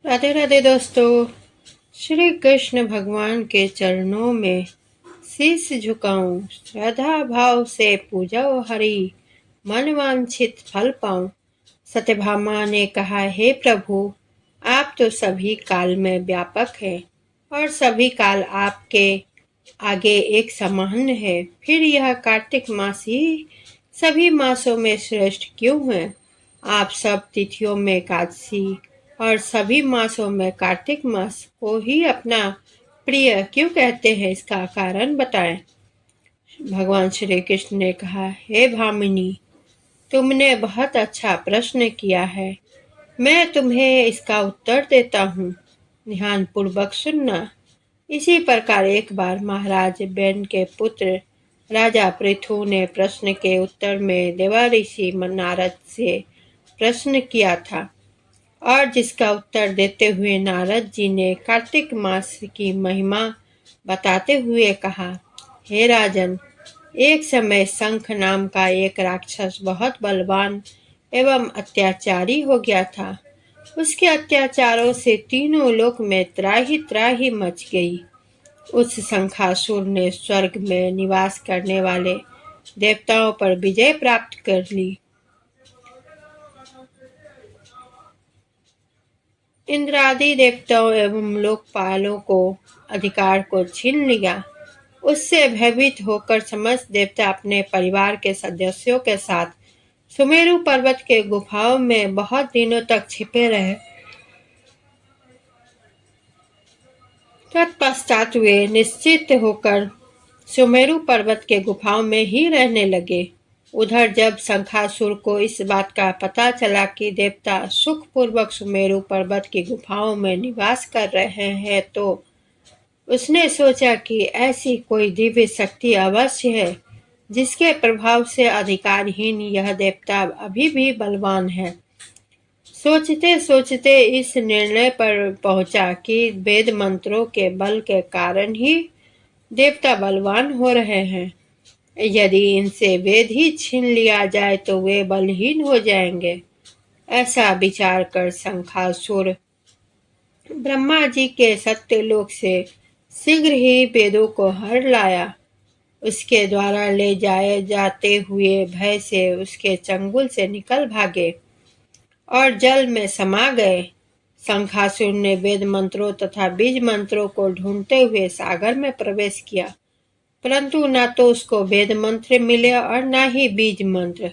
राधे राधे दोस्तों। श्री कृष्ण भगवान के चरणों में शीश झुकाऊं, श्रद्धा भाव से पूजो हरि, मन वांछित फल पाऊं। सत्यभामा ने कहा, हे प्रभु, आप तो सभी काल में व्यापक हैं और सभी काल आपके आगे एक समान है। फिर यह कार्तिक मास ही सभी मासों में श्रेष्ठ क्यों है? आप सब तिथियों में एकादशी और सभी मासों में कार्तिक मास को ही अपना प्रिय क्यों कहते हैं? इसका कारण बताएं। भगवान श्री कृष्ण ने कहा, हे भामिनी, तुमने बहुत अच्छा प्रश्न किया है। मैं तुम्हें इसका उत्तर देता हूँ, ध्यान पूर्वक सुनना। इसी प्रकार एक बार महाराज बैन के पुत्र राजा पृथु ने प्रश्न के उत्तर में देवर्षि नारद से प्रश्न किया था, और जिसका उत्तर देते हुए नारद जी ने कार्तिक मास की महिमा बताते हुए कहा, हे राजन, एक समय शंख नाम का एक राक्षस बहुत बलवान एवं अत्याचारी हो गया था। उसके अत्याचारों से तीनों लोक में त्राही त्राही मच गई। उस शंखासुर ने स्वर्ग में निवास करने वाले देवताओं पर विजय प्राप्त कर ली। इंद्रादि देवताओं एवं लोकपालों को अधिकार को छीन लिया। उससे भयभीत होकर समस्त देवता अपने परिवार के सदस्यों के साथ सुमेरु पर्वत के गुफाओं में बहुत दिनों तक छिपे रहे। तत्पश्चात वे निश्चित होकर सुमेरु पर्वत के गुफाओं में ही रहने लगे। उधर जब शंखासुर को इस बात का पता चला कि देवता सुखपूर्वक सुमेरु पर्वत की गुफाओं में निवास कर रहे हैं, तो उसने सोचा कि ऐसी कोई दिव्य शक्ति अवश्य है जिसके प्रभाव से अधिकारहीन यह देवता अभी भी बलवान है। सोचते सोचते इस निर्णय पर पहुंचा कि वेद मंत्रों के बल के कारण ही देवता बलवान हो रहे हैं। यदि इनसे वेद ही छीन लिया जाए तो वे बलहीन हो जाएंगे। ऐसा विचार कर शंखासुर ब्रह्मा जी के सत्यलोक से शीघ्र ही वेदों को हर लाया। उसके द्वारा ले जाए जाते हुए भय से उसके चंगुल से निकल भागे और जल में समा गए। शंखासुर ने वेद मंत्रों तथा बीज मंत्रों को ढूंढते हुए सागर में प्रवेश किया, परंतु न तो उसको वेद मंत्र मिले और न ही बीज मंत्र।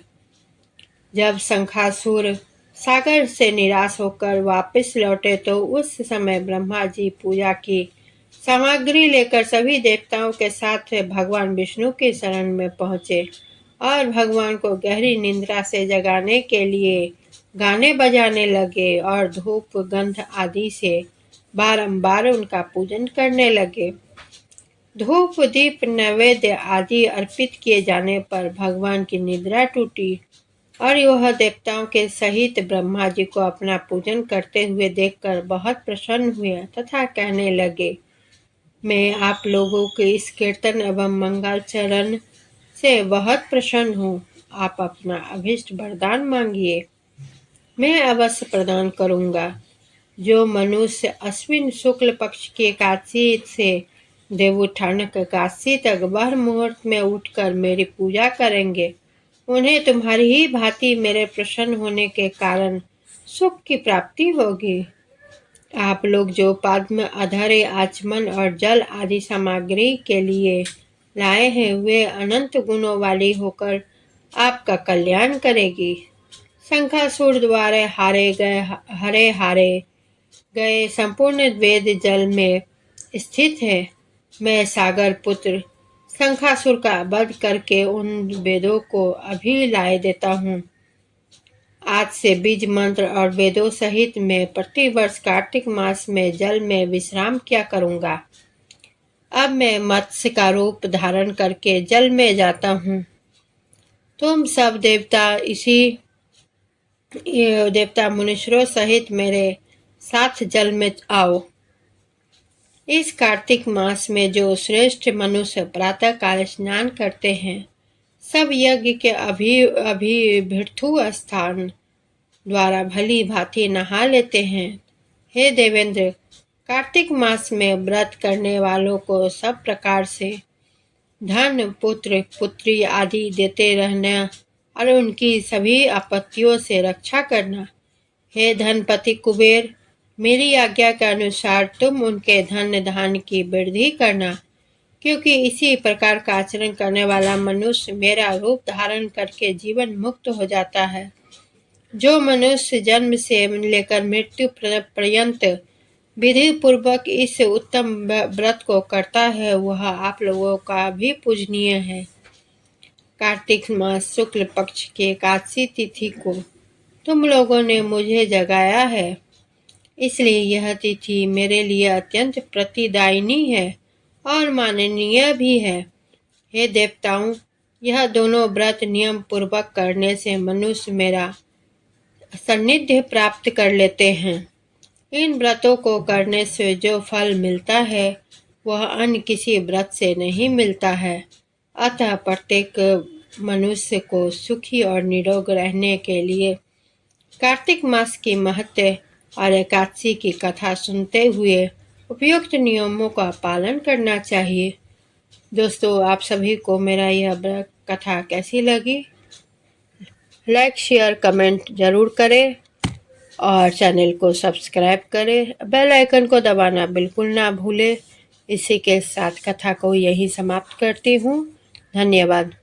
जब शंखासुर सागर से निराश होकर वापस लौटे तो उस समय ब्रह्मा जी पूजा की सामग्री लेकर सभी देवताओं के साथ भगवान विष्णु की शरण में पहुंचे और भगवान को गहरी निद्रा से जगाने के लिए गाने बजाने लगे और धूप गंध आदि से बारंबार उनका पूजन करने लगे। धूप दीप नैवेद्य आदि अर्पित किए जाने पर भगवान की निद्रा टूटी और वह देवताओं के सहित ब्रह्मा जी को अपना पूजन करते हुए देखकर बहुत प्रसन्न हुए तथा कहने लगे, मैं आप लोगों के इस कीर्तन एवं मंगलाचरण से बहुत प्रसन्न हूँ। आप अपना अभीष्ट वरदान मांगिए, मैं अवश्य प्रदान करूँगा। जो मनुष्य अश्विन शुक्ल पक्ष की एकादशी से देवोत्थानक एकादशी तक ब्रह्म मुहूर्त में उठकर मेरी पूजा करेंगे, उन्हें तुम्हारी ही भांति मेरे प्रसन्न होने के कारण सुख की प्राप्ति होगी। आप लोग जो पद्म अधरे आचमन और जल आदि सामग्री के लिए लाए हैं, वे अनंत गुणों वाली होकर आपका कल्याण करेगी। शंखासुर द्वारा हारे गए संपूर्ण वेद जल में स्थित है। मैं सागर पुत्र शंखासुर का वध करके उन वेदों को अभी लाए देता हूँ। आज से बीज मंत्र और वेदों सहित मैं प्रतिवर्ष कार्तिक मास में जल में विश्राम किया करूँगा। अब मैं मत्स्य का रूप धारण करके जल में जाता हूँ। तुम सब देवता मुनीश्वरों सहित मेरे साथ जल में आओ। इस कार्तिक मास में जो श्रेष्ठ मनुष्य प्रातः काल स्नान करते हैं, सब यज्ञ के अभिभिर्थु स्थान द्वारा भली भांति नहा लेते हैं। हे देवेंद्र, कार्तिक मास में व्रत करने वालों को सब प्रकार से धन, पुत्र, पुत्री आदि देते रहना और उनकी सभी आपत्तियों से रक्षा करना। हे धनपति कुबेर, मेरी आज्ञा के अनुसार तुम उनके धन धान की वृद्धि करना, क्योंकि इसी प्रकार का आचरण करने वाला मनुष्य मेरा रूप धारण करके जीवन मुक्त हो जाता है। जो मनुष्य जन्म से लेकर मृत्यु पर्यंत विधि पूर्वक इस उत्तम व्रत को करता है, वह आप लोगों का भी पूजनीय है। कार्तिक मास शुक्ल पक्ष की एकादशी तिथि को तुम लोगों ने मुझे जगाया है, इसलिए यह तिथि मेरे लिए अत्यंत प्रतिदायिनी है और माननीय भी है। हे देवताओं, यह दोनों व्रत नियम पूर्वक करने से मनुष्य मेरा सान्निध्य प्राप्त कर लेते हैं। इन व्रतों को करने से जो फल मिलता है वह अन्य किसी व्रत से नहीं मिलता है। अतः प्रत्येक मनुष्य को सुखी और निरोग रहने के लिए कार्तिक मास की महत्व और एकादशी की कथा सुनते हुए उपयुक्त नियमों का पालन करना चाहिए। दोस्तों, आप सभी को मेरा यह कथा कैसी लगी? लाइक, शेयर, कमेंट जरूर करें और चैनल को सब्सक्राइब करें। बेल आइकन को दबाना बिल्कुल ना भूलें। इसी के साथ कथा को यहीं समाप्त करती हूँ। धन्यवाद।